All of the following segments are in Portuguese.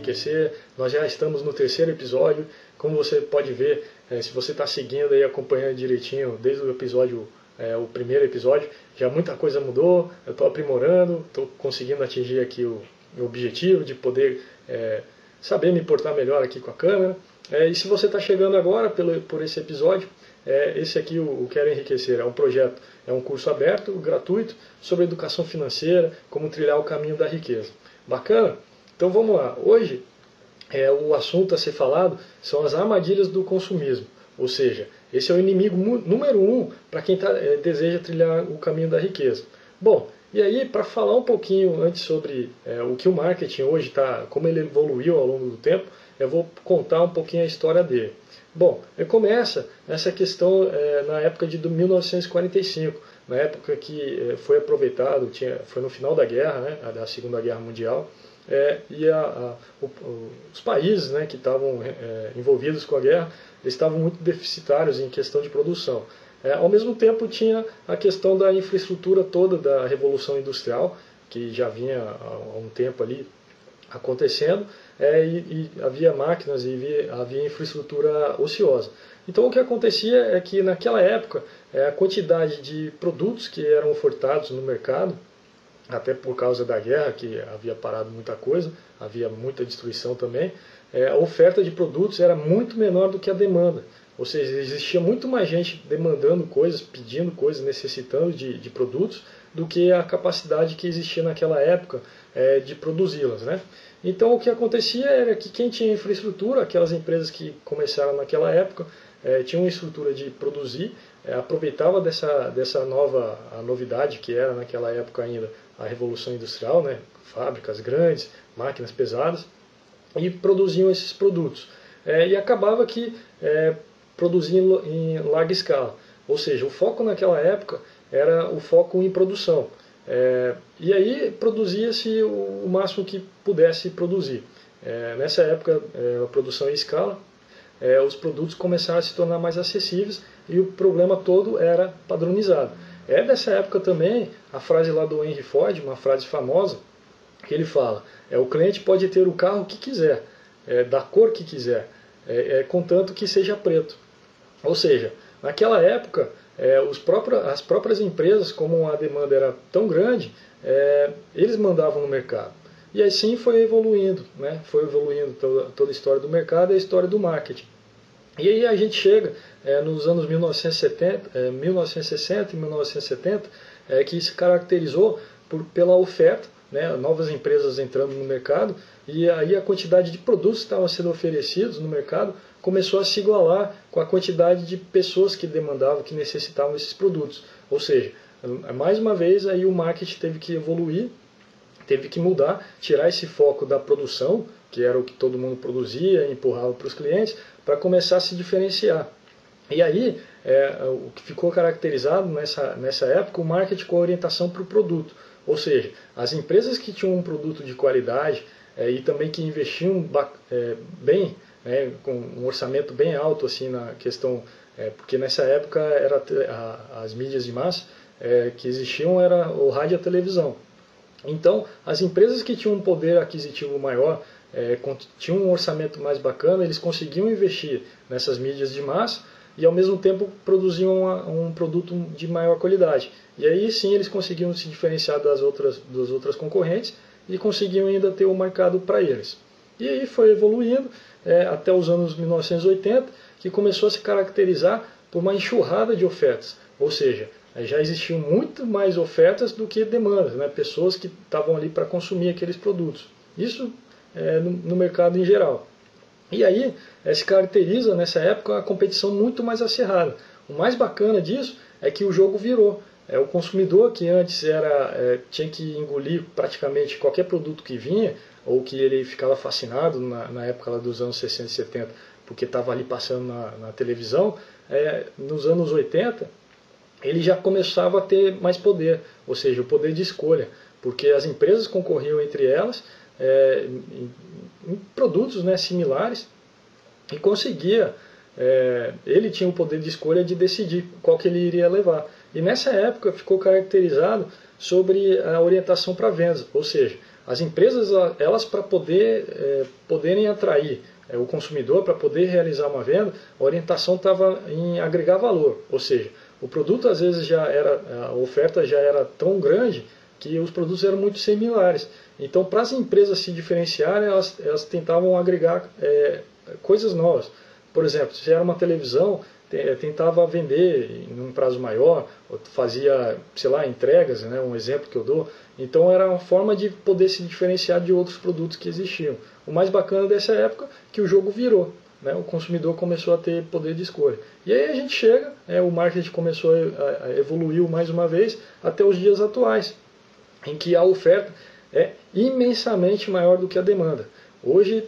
Enriquecer. Nós já estamos no 3º episódio. Como você pode ver, se você está seguindo e acompanhando direitinho desde o episódio, o primeiro episódio, já muita coisa mudou. Eu estou aprimorando, estou conseguindo atingir aqui o objetivo de poder saber me portar melhor aqui com a câmera. E se você está chegando agora por esse episódio, esse aqui, o Quero Enriquecer, é um projeto, é um curso aberto, gratuito, sobre educação financeira, como trilhar o caminho da riqueza. Bacana? Então vamos lá. Hoje, o assunto a ser falado são as armadilhas do consumismo. Ou seja, esse é o inimigo número 1 para quem deseja trilhar o caminho da riqueza. Bom, e aí, para falar um pouquinho antes sobre o que o marketing hoje está, como ele evoluiu ao longo do tempo, eu vou contar um pouquinho a história dele. Bom, começa nessa questão na época de 1945, na época que foi aproveitado, foi no final da guerra, né, da Segunda Guerra Mundial, e os países, né, que estavam envolvidos com a guerra, eles estavam muito deficitários em questão de produção. Ao mesmo tempo tinha a questão da infraestrutura toda da Revolução Industrial, que já vinha há um tempo ali acontecendo, e havia máquinas e havia infraestrutura ociosa. Então o que acontecia é que naquela época a quantidade de produtos que eram ofertados no mercado, até por causa da guerra, que havia parado muita coisa, havia muita destruição também, a oferta de produtos era muito menor do que a demanda. Ou seja, existia muito mais gente demandando coisas, pedindo coisas, necessitando de produtos, do que a capacidade que existia naquela época de produzi-las, né? Então o que acontecia era que quem tinha infraestrutura, aquelas empresas que começaram naquela época, tinham uma estrutura de produzir, aproveitava dessa novidade que era naquela época ainda a Revolução Industrial, né? Fábricas grandes, máquinas pesadas, e produziam esses produtos. E acabava que produziam em larga escala. Ou seja, o foco naquela época era o foco em produção. E aí produzia-se o máximo que pudesse produzir. Nessa época, a produção em escala, os produtos começaram a se tornar mais acessíveis e o problema todo era padronizado. É dessa época também a frase lá do Henry Ford, uma frase famosa, que ele fala: o cliente pode ter o carro que quiser, da cor que quiser, contanto que seja preto. Ou seja, naquela época, as próprias empresas, como a demanda era tão grande, eles mandavam no mercado. E assim foi evoluindo, né? Foi evoluindo toda a história do mercado e a história do marketing. E aí a gente chega nos anos 1960 e 1970, que se caracterizou pela oferta, né? Novas empresas entrando no mercado, e aí a quantidade de produtos que estavam sendo oferecidos no mercado começou a se igualar com a quantidade de pessoas que demandavam, que necessitavam desses produtos. Ou seja, mais uma vez aí o marketing teve que evoluir, teve que mudar, tirar esse foco da produção, que era o que todo mundo produzia e empurrava para os clientes, para começar a se diferenciar. E aí, o que ficou caracterizado nessa época, o marketing com a orientação para o produto. Ou seja, as empresas que tinham um produto de qualidade e também que investiam bem, com um orçamento bem alto assim na questão, porque nessa época as mídias de massa que existiam era o rádio e a televisão. Então, as empresas que tinham um poder aquisitivo maior, tinham um orçamento mais bacana, eles conseguiam investir nessas mídias de massa e ao mesmo tempo produziam um produto de maior qualidade. E aí sim eles conseguiam se diferenciar das outras concorrentes e conseguiam ainda ter um mercado para eles. E aí foi evoluindo até os anos 1980, que começou a se caracterizar por uma enxurrada de ofertas. Ou seja, já existiam muito mais ofertas do que demandas, né? Pessoas que estavam ali para consumir aqueles produtos. Isso no mercado em geral. E aí se caracteriza nessa época a competição muito mais acirrada. O mais bacana disso é que o jogo virou. O consumidor que antes tinha que engolir praticamente qualquer produto que vinha, ou que ele ficava fascinado na época lá dos anos 60 e 70, porque estava ali passando na televisão, nos anos 80 ele já começava a ter mais poder, ou seja, o poder de escolha, porque as empresas concorriam entre elas em produtos, né, similares, e conseguia, ele tinha o poder de escolha de decidir qual que ele iria levar. E nessa época ficou caracterizado sobre a orientação para vendas, ou seja, As empresas, elas para poderem atrair o consumidor, para poder realizar uma venda, a orientação estava em agregar valor, ou seja, o produto às vezes a oferta já era tão grande que os produtos eram muito similares. Então, para as empresas se diferenciarem, elas tentavam agregar coisas novas. Por exemplo, se era uma televisão, tentava vender em um prazo maior, fazia, sei lá, entregas, né, um exemplo que eu dou. Então era uma forma de poder se diferenciar de outros produtos que existiam. O mais bacana dessa época é que o jogo virou, né, o consumidor começou a ter poder de escolha. E aí a gente chega, o marketing começou a evoluir mais uma vez até os dias atuais, em que a oferta é imensamente maior do que a demanda. Hoje,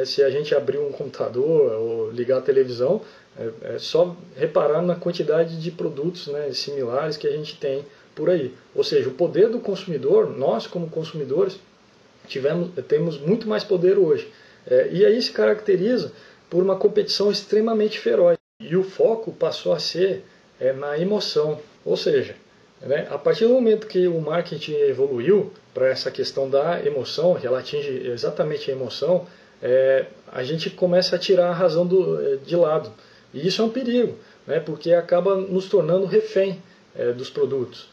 se a gente abrir um computador ou ligar a televisão, é só reparar na quantidade de produtos, né, similares que a gente tem por aí. Ou seja, o poder do consumidor, nós como consumidores, temos muito mais poder hoje. E aí se caracteriza por uma competição extremamente feroz. E o foco passou a ser na emoção. Ou seja, né, a partir do momento que o marketing evoluiu para essa questão da emoção, que ela atinge exatamente a emoção, a gente começa a tirar a razão de lado. E isso é um perigo, né, porque acaba nos tornando refém dos produtos.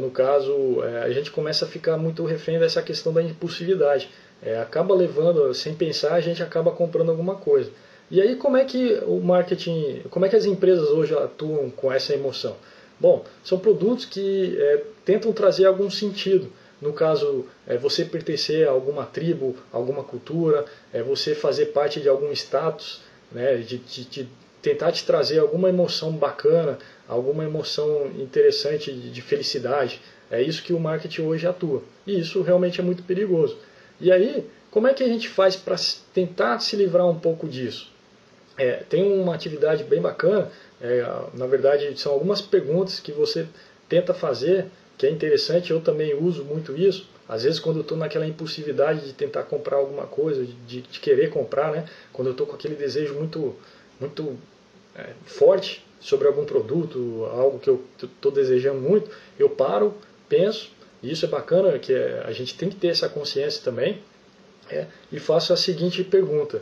No caso, a gente começa a ficar muito refém dessa questão da impulsividade. Acaba levando, sem pensar, a gente acaba comprando alguma coisa. E aí como é que o marketing, como é que as empresas hoje atuam com essa emoção? Bom, são produtos que tentam trazer algum sentido. No caso, você pertencer a alguma tribo, alguma cultura, você fazer parte de algum status, né, de tentar te trazer alguma emoção bacana, alguma emoção interessante de felicidade. É isso que o marketing hoje atua. E isso realmente é muito perigoso. E aí, como é que a gente faz para tentar se livrar um pouco disso? Tem uma atividade bem bacana, na verdade são algumas perguntas que você tenta fazer, que é interessante, eu também uso muito isso. Às vezes quando eu estou naquela impulsividade de tentar comprar alguma coisa, de querer comprar, né? Quando eu estou com aquele desejo muito forte sobre algum produto, algo que eu estou desejando muito, eu paro, penso, e isso é bacana, que a gente tem que ter essa consciência também, e faço a seguinte pergunta: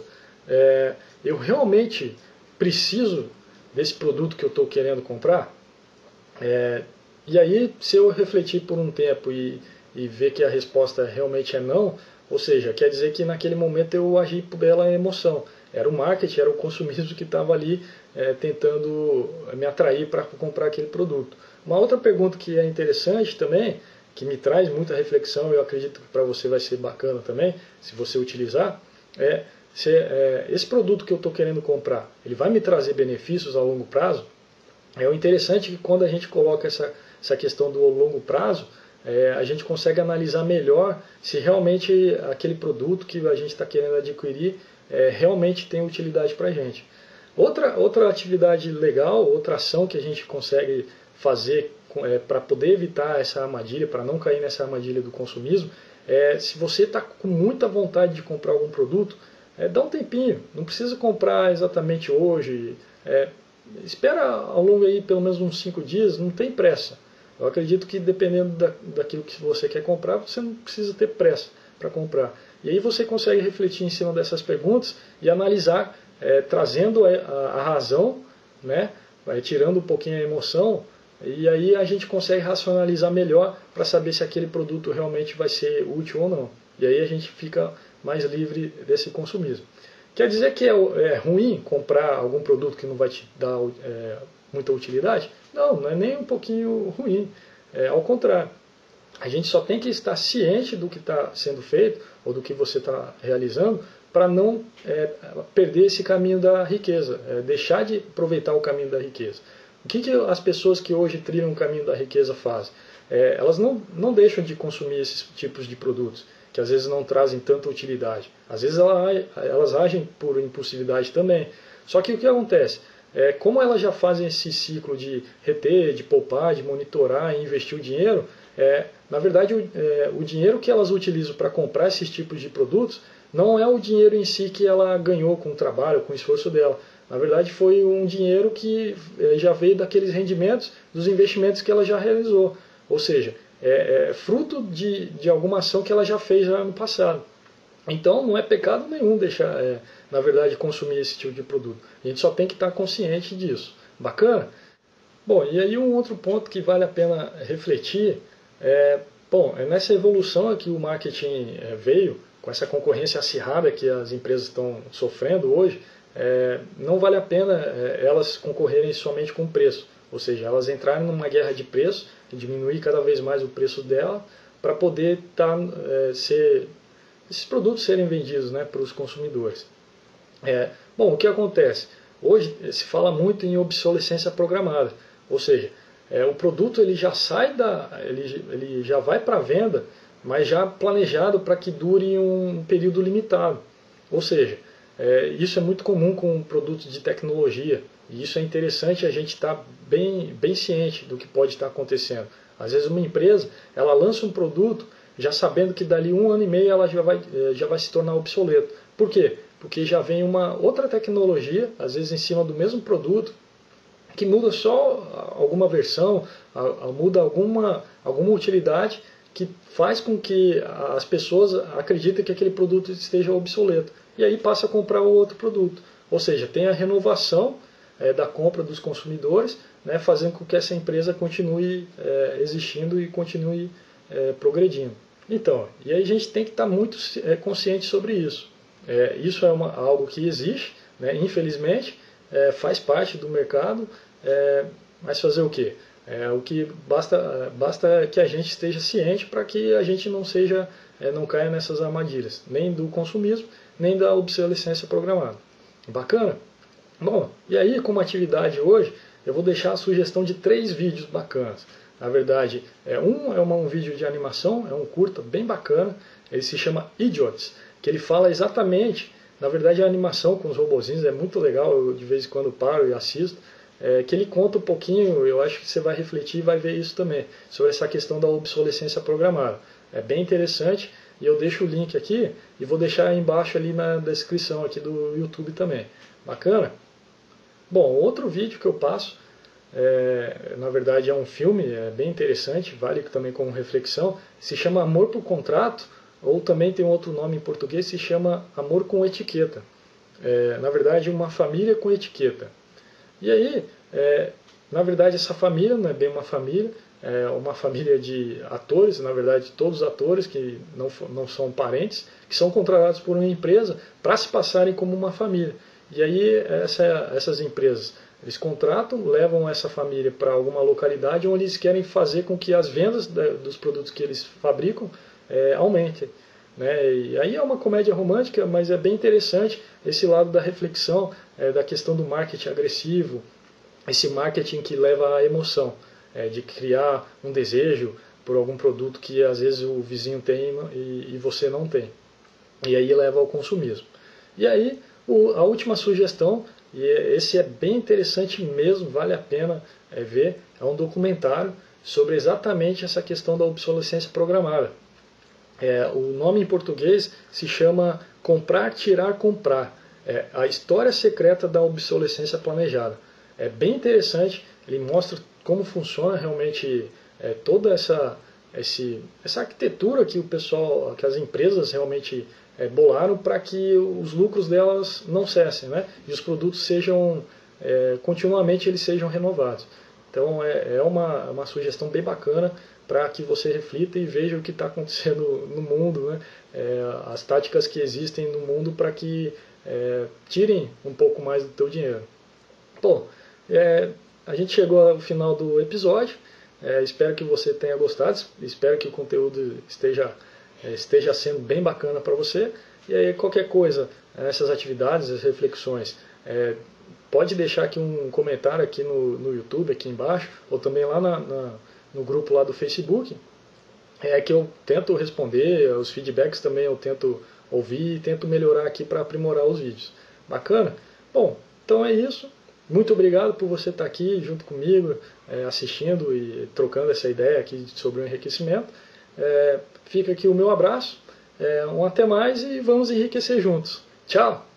eu realmente preciso desse produto que eu estou querendo comprar? E aí, se eu refletir por um tempo e ver que a resposta realmente é não, ou seja, quer dizer que naquele momento eu agi pela emoção. Era o marketing, era o consumismo que estava ali tentando me atrair para comprar aquele produto. Uma outra pergunta que é interessante também, que me traz muita reflexão, e eu acredito que para você vai ser bacana também, se você utilizar, se esse produto que eu estou querendo comprar, ele vai me trazer benefícios a longo prazo? O interessante é que quando a gente coloca essa questão do longo prazo, a gente consegue analisar melhor se realmente aquele produto que a gente está querendo adquirir realmente tem utilidade para a gente. Outra atividade legal, outra ação que a gente consegue fazer para poder evitar essa armadilha, para não cair nessa armadilha do consumismo, se você está com muita vontade de comprar algum produto, dá um tempinho, não precisa comprar exatamente hoje, espera ao longo aí pelo menos uns 5 dias, não tem pressa. Eu acredito que dependendo daquilo que você quer comprar, você não precisa ter pressa para comprar. E aí você consegue refletir em cima dessas perguntas e analisar, trazendo a razão, né, tirando um pouquinho a emoção, e aí a gente consegue racionalizar melhor para saber se aquele produto realmente vai ser útil ou não. E aí a gente fica mais livre desse consumismo. Quer dizer que é ruim comprar algum produto que não vai te dar muita utilidade? Não é nem um pouquinho ruim. Ao contrário. A gente só tem que estar ciente do que está sendo feito ou do que você está realizando para não perder esse caminho da riqueza, deixar de aproveitar o caminho da riqueza. O que as pessoas que hoje trilham o caminho da riqueza fazem? Elas não deixam de consumir esses tipos de produtos, que às vezes não trazem tanta utilidade. Às vezes elas agem por impulsividade também. Só que o que acontece? Como elas já fazem esse ciclo de reter, de poupar, de monitorar e investir o dinheiro, na verdade o dinheiro que elas utilizam para comprar esses tipos de produtos não é o dinheiro em si que ela ganhou com o trabalho, com o esforço dela. Na verdade foi um dinheiro que já veio daqueles rendimentos, dos investimentos que ela já realizou. Ou seja, fruto de alguma ação que ela já fez já no passado. Então não é pecado nenhum deixar, na verdade, consumir esse tipo de produto. A gente só tem que estar consciente disso. Bacana? Bom, e aí um outro ponto que vale a pena refletir é nessa evolução que o marketing veio, com essa concorrência acirrada que as empresas estão sofrendo hoje, não vale a pena elas concorrerem somente com o preço. Ou seja, elas entrarem numa guerra de preço, diminuir cada vez mais o preço dela, para poder esses produtos serem vendidos, né, para os consumidores. Bom, o que acontece? Hoje se fala muito em obsolescência programada, ou seja, o produto ele já sai ele já vai para a venda, mas já planejado para que dure um período limitado. Ou seja, isso é muito comum com produtos de tecnologia, e isso é interessante a gente estar bem ciente do que pode estar acontecendo. Às vezes uma empresa ela lança um produto já sabendo que dali 1 ano e meio ela já vai se tornar obsoleto. Por quê? Porque já vem uma outra tecnologia, às vezes em cima do mesmo produto, que muda só alguma versão, muda alguma utilidade que faz com que as pessoas acreditem que aquele produto esteja obsoleto. E aí passa a comprar o outro produto. Ou seja, tem a renovação da compra dos consumidores, né, fazendo com que essa empresa continue existindo e continue progredindo. Então, e aí a gente tem que estar muito consciente sobre isso. Isso é algo que existe, né, infelizmente, faz parte do mercado, mas fazer o quê? O que basta que a gente esteja ciente para que a gente não caia nessas armadilhas, nem do consumismo, nem da obsolescência programada. Bacana? Bom, e aí como atividade hoje, eu vou deixar a sugestão de 3 vídeos bacanas. Na verdade, um vídeo de animação, é um curta bem bacana, ele se chama Idiots, que ele fala exatamente, na verdade a animação com os robozinhos é muito legal, eu de vez em quando paro e assisto, que ele conta um pouquinho, eu acho que você vai refletir e vai ver isso também, sobre essa questão da obsolescência programada. É bem interessante, e eu deixo o link aqui, e vou deixar aí embaixo ali na descrição aqui do YouTube também. Bacana? Bom, outro vídeo que eu passo, na verdade é um filme, bem interessante, vale também como reflexão, se chama Amor por Contrato, ou também tem outro nome em português, se chama Amor com Etiqueta. Na verdade, Uma Família com Etiqueta. E aí, na verdade, essa família não é bem uma família, é uma família de atores, na verdade, todos atores que não são parentes, que são contratados por uma empresa para se passarem como uma família. E aí, essas empresas, eles contratam, levam essa família para alguma localidade onde eles querem fazer com que as vendas dos produtos que eles fabricam aumentem. Né? E aí é uma comédia romântica, mas é bem interessante esse lado da reflexão, da questão do marketing agressivo, esse marketing que leva à emoção, de criar um desejo por algum produto que às vezes o vizinho tem e você não tem. E aí leva ao consumismo. E aí a última sugestão, e esse é bem interessante mesmo, vale a pena ver, é um documentário sobre exatamente essa questão da obsolescência programada. O nome em português se chama Comprar, Tirar, Comprar. A história secreta da obsolescência planejada. É bem interessante, ele mostra como funciona realmente toda essa arquitetura que que as empresas realmente bolaram para que os lucros delas não cessem, né? E os produtos continuamente eles sejam renovados. Então é uma sugestão bem bacana para que você reflita e veja o que está acontecendo no mundo, né? As táticas que existem no mundo para que tirem um pouco mais do teu dinheiro. Bom, a gente chegou ao final do episódio, espero que você tenha gostado, espero que o conteúdo esteja sendo bem bacana para você. E aí qualquer coisa, essas atividades, as reflexões, pode deixar aqui um comentário aqui no YouTube, aqui embaixo, ou também lá no grupo lá do Facebook, que eu tento responder, os feedbacks também eu tento ouvir e tento melhorar aqui para aprimorar os vídeos. Bacana? Bom, então é isso. Muito obrigado por você estar aqui junto comigo, assistindo e trocando essa ideia aqui sobre o enriquecimento. Fica aqui o meu abraço, um até mais e vamos enriquecer juntos. Tchau!